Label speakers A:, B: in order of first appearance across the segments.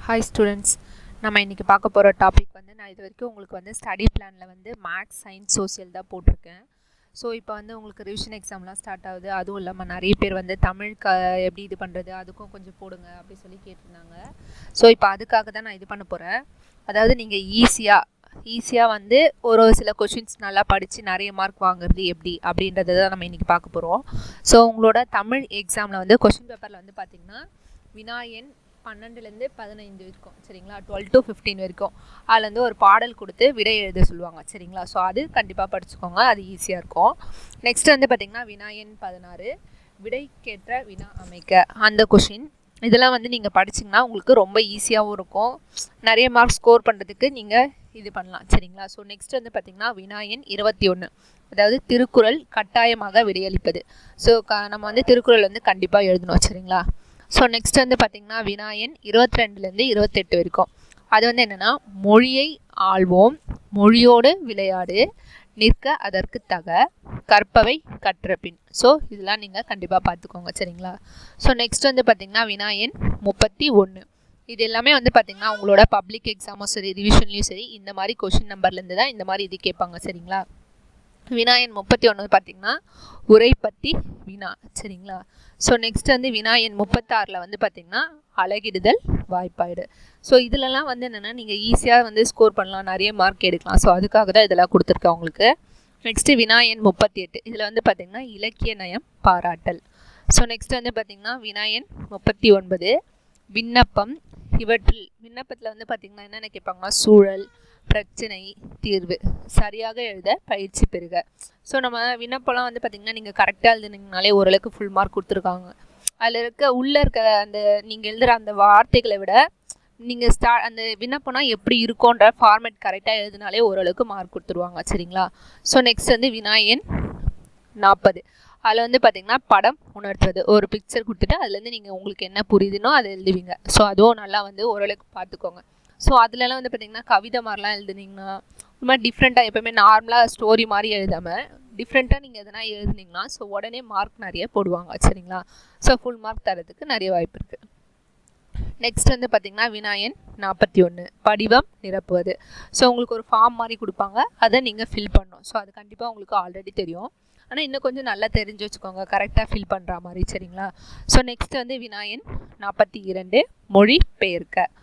A: Hi students, நம்ம இன்றைக்கி பார்க்க போகிற டாபிக் வந்து நான் இது வரைக்கும் உங்களுக்கு வந்து ஸ்டடி பிளானில் வந்து மேக்ஸ், சயின்ஸ், சோசியல் தான் போட்டிருக்கேன். ஸோ இப்போ வந்து உங்களுக்கு ரிவிஷன் எக்ஸாம்லாம் ஸ்டார்ட் ஆகுது. அதுவும் இல்லாமல் நிறைய பேர் வந்து தமிழுக்கு எப்படி இது பண்ணுறது அதுக்கும் கொஞ்சம் போடுங்க அப்படி சொல்லி கேட்டிருந்தாங்க. ஸோ இப்போ அதுக்காக தான் நான் இது பண்ண போகிறேன். அதாவது நீங்கள் ஈஸியாக வந்து ஒரு சில கொஷின்ஸ் நல்லா படித்து நிறைய மார்க் வாங்குறது எப்படி அப்படின்றத தான் நம்ம இன்றைக்கி பார்க்க போகிறோம். ஸோ உங்களோட தமிழ் எக்ஸாமில் வந்து கொஷின் பேப்பரில் வந்து பார்த்திங்கன்னா வினாயன் 12லேருந்து 15 வரைக்கும், சரிங்களா, 12 to 15 வரைக்கும் அதுலேருந்து ஒரு பாடல் கொடுத்து விடை எழுத சொல்லுவாங்க, சரிங்களா. ஸோ அது கண்டிப்பாக படிச்சுக்கோங்க, அது ஈஸியாக இருக்கும். நெக்ஸ்ட் வந்து பார்த்திங்கன்னா வினாயன் 16 விடைக்கேற்ற வினா அமைக்க அந்த கொஷின். இதெல்லாம் வந்து நீங்கள் படிச்சிங்கன்னா உங்களுக்கு ரொம்ப ஈஸியாகவும் இருக்கும், நிறைய மார்க் ஸ்கோர் பண்ணுறதுக்கு நீங்கள் இது பண்ணலாம், சரிங்களா. ஸோ நெக்ஸ்ட் வந்து பார்த்திங்கன்னா வினாயன் 21 அதாவது திருக்குறள் கட்டாயமாக விடையளிப்பது. ஸோ நம்ம வந்து திருக்குறள் வந்து கண்டிப்பாக எழுதணும், சரிங்களா. ஸோ நெக்ஸ்ட் வந்து பார்த்திங்கன்னா வினாயன் 22லேருந்து 28 வரைக்கும். அது வந்து என்னென்னா மொழியை ஆள்வோம், மொழியோடு விளையாடு, நிற்க அதற்கு தக, கற்பவை கற்றபின். ஸோ இதெல்லாம் நீங்கள் கண்டிப்பாக பார்த்துக்கோங்க, சரிங்களா. ஸோ நெக்ஸ்ட் வந்து பார்த்திங்கன்னா வினாயன் 31. இது எல்லாமே வந்து பார்த்திங்கன்னா உங்களோட பப்ளிக் எக்ஸாமும் சரி, ரிவிஷன்லேயும் சரி, இந்த மாதிரி கொஷின் நம்பர்லேருந்து தான் இந்த மாதிரி இது கேட்பாங்க, சரிங்களா. வினாயன் 31 பார்த்திங்கன்னா உரை பற்றி வினா, சரிங்களா. ஸோ நெக்ஸ்ட் வந்து வினாயன் 36 வந்து பார்த்திங்கன்னா அழகிடுதல் வாய்ப்பாடு. ஸோ இதிலலாம் வந்து என்னென்னா நீங்கள் ஈஸியாக வந்து ஸ்கோர் பண்ணலாம், நிறைய மார்க் எடுக்கலாம். ஸோ அதுக்காக தான் இதெல்லாம் கொடுத்துருக்கேன் உங்களுக்கு. நெக்ஸ்ட்டு வினாயன் 38 இதில் வந்து பார்த்திங்கன்னா இலக்கிய நயம் பாராட்டல். ஸோ நெக்ஸ்ட் வந்து பார்த்திங்கன்னா வினாயன் 39 விண்ணப்பம். விண்ணப்பத்தில் வந்து பார்த்திங்கன்னா என்னென்ன கேட்பாங்கன்னா சூழல், பிரச்சனை, தீர்வு சரியாக எழுத பயிற்சி பெறுக. ஸோ நம்ம விண்ணப்பம்லாம் வந்து பார்த்திங்கன்னா நீங்கள் கரெக்டாக எழுதுனீங்கனாலே ஓரளவுக்கு ஃபுல் மார்க் கொடுத்துருக்காங்க. அதில் உள்ளே இருக்க அந்த நீங்கள் எழுதுகிற அந்த வார்த்தைகளை விட நீங்கள் அந்த விண்ணப்பம்னா எப்படி இருக்கும்ன்ற ஃபார்மேட் கரெக்டாக எழுதினாலே ஓரளவுக்கு மார்க் கொடுத்துருவாங்க, சரிங்களா. ஸோ நெக்ஸ்ட் வந்து வினாயன் 40 அதில் வந்து பார்த்திங்கன்னா படம் உணர்த்துவது. ஒரு பிக்சர் கொடுத்துட்டு அதுலேருந்து நீங்கள் உங்களுக்கு என்ன புரியுதுனோ அதை எழுதுவீங்க. ஸோ அதுவும் நல்லா வந்து ஓரளவுக்கு பார்த்துக்கோங்க. ஸோ அதுலலாம் வந்து பார்த்திங்கன்னா கவிதை மாதிரிலாம் எழுதுனீங்கன்னா இந்த மாதிரி டிஃப்ரெண்ட்டாக, எப்போயுமே நார்மலாக ஸ்டோரி மாதிரி எழுதாமல் டிஃப்ரெண்ட்டாக நீங்கள் எதனா எழுதுனீங்கன்னா ஸோ உடனே மார்க் நிறைய போடுவாங்க, சரிங்களா. ஸோ ஃபுல் மார்க் தரதுக்கு நிறைய வாய்ப்பு இருக்குது. நெக்ஸ்ட் வந்து பார்த்திங்கன்னா வினாயன் 41 படிவம் நிரப்புவது. ஸோ உங்களுக்கு ஒரு ஃபார்ம் மாதிரி கொடுப்பாங்க, அதை நீங்கள் ஃபில் பண்ணணும். ஸோ அது கண்டிப்பாக உங்களுக்கு ஆல்ரெடி தெரியும், ஆனால் இன்னும் கொஞ்சம் நல்லா தெரிஞ்சு வச்சுக்கோங்க கரெக்டாக ஃபில் பண்ணுற மாதிரி, சரிங்களா. ஸோ நெக்ஸ்ட் வந்து வினாயன் 42 மொழி பெயர்க்க.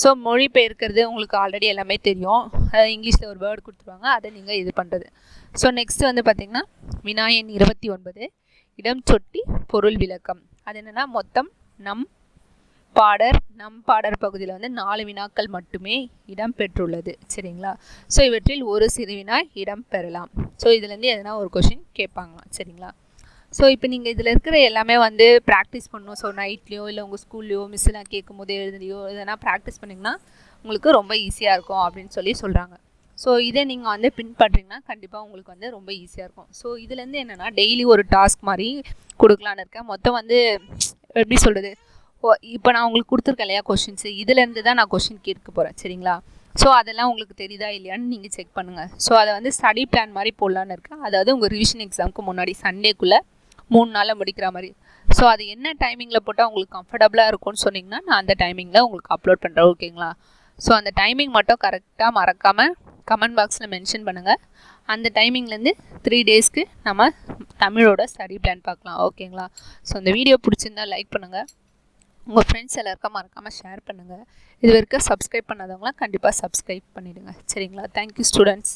A: ஸோ மொழி பெயர்க்கிறது உங்களுக்கு ஆல்ரெடி எல்லாமே தெரியும், இங்கிலீஷில் ஒரு வேர்டு கொடுத்துருவாங்க, அதை நீங்கள் இது பண்ணுறது. ஸோ நெக்ஸ்ட் வந்து பார்த்திங்கன்னா வினாயன் 29 இடம் சொட்டி பொருள் விளக்கம். அது என்னென்னா மொத்தம் நம் பாடர் பகுதியில் வந்து 4 வினாக்கள் மட்டுமே இடம் பெற்றுள்ளது, சரிங்களா. ஸோ இவற்றில் ஒரு சிறு வினா இடம் பெறலாம். ஸோ இதுலேருந்து எதனா ஒரு கொஷின் கேட்பாங்களாம், சரிங்களா. ஸோ இப்போ நீங்கள் இதில் இருக்கிற எல்லாமே வந்து ப்ராக்டிஸ் பண்ணணும். ஸோ நைட்லேயோ இல்லை உங்கள் ஸ்கூல்லையோ மிஸ்ஸெலாம் கேட்கும் போது எழுதுலையோ எதனா ப்ராக்டிஸ் பண்ணிங்கன்னா உங்களுக்கு ரொம்ப ஈஸியாக இருக்கும் அப்படின்னு சொல்லி சொல்கிறாங்க. ஸோ இதை நீங்கள் வந்து பின்பற்றிங்கன்னா கண்டிப்பாக உங்களுக்கு வந்து ரொம்ப ஈஸியாக இருக்கும். ஸோ இதுலேருந்து என்னென்னா டெய்லி ஒரு டாஸ்க் மாதிரி கொடுக்கலான்னு இருக்கேன். மொத்தம் வந்து எப்படி சொல்கிறது, இப்போ நான் உங்களுக்கு கொடுத்துருக்கேன் இல்லையா கொஷின்ஸு, இதுலேருந்து தான் நான் கொஷின் கேட்க போகிறேன், சரிங்களா. ஸோ அதெல்லாம் உங்களுக்கு தெரியுதா இல்லையான்னு நீங்கள் செக் பண்ணுங்கள். ஸோ அதை வந்து ஸ்டடி பிளான் மாதிரி போடலான்னு இருக்கேன். அதாவது உங்கள் ரிவிஷன் எக்ஸாமுக்கு முன்னாடி சண்டேக்குள்ளே 3 நாளில் முடிக்கிற மாதிரி. ஸோ அது என்ன டைமிங்கில் போட்டால் உங்களுக்கு கம்ஃபர்டபுளாக இருக்கும்னு சொன்னிங்கன்னா நான் அந்த டைமிங்கில் உங்களுக்கு அப்லோட் பண்ணுறேன், ஓகேங்களா. ஸோ அந்த டைமிங் மட்டும் கரெக்டாக மறக்காமல் கமெண்ட் பாக்ஸில் மென்ஷன் பண்ணுங்கள். அந்த டைமிங்லேருந்து 3 டேஸ்க்கு நம்ம தமிழோட ஸ்டடி பிளான் பார்க்கலாம், ஓகேங்களா. ஸோ இந்த வீடியோ பிடிச்சிருந்தால் லைக் பண்ணுங்கள், உங்கள் ஃப்ரெண்ட்ஸ் எல்லாருக்கும் மறக்காமல் ஷேர் பண்ணுங்கள். இது வரைக்கும் சப்ஸ்கிரைப் பண்ணாதவங்களாம் கண்டிப்பாக சப்ஸ்கிரைப் பண்ணிவிடுங்க, சரிங்களா. Thank you students.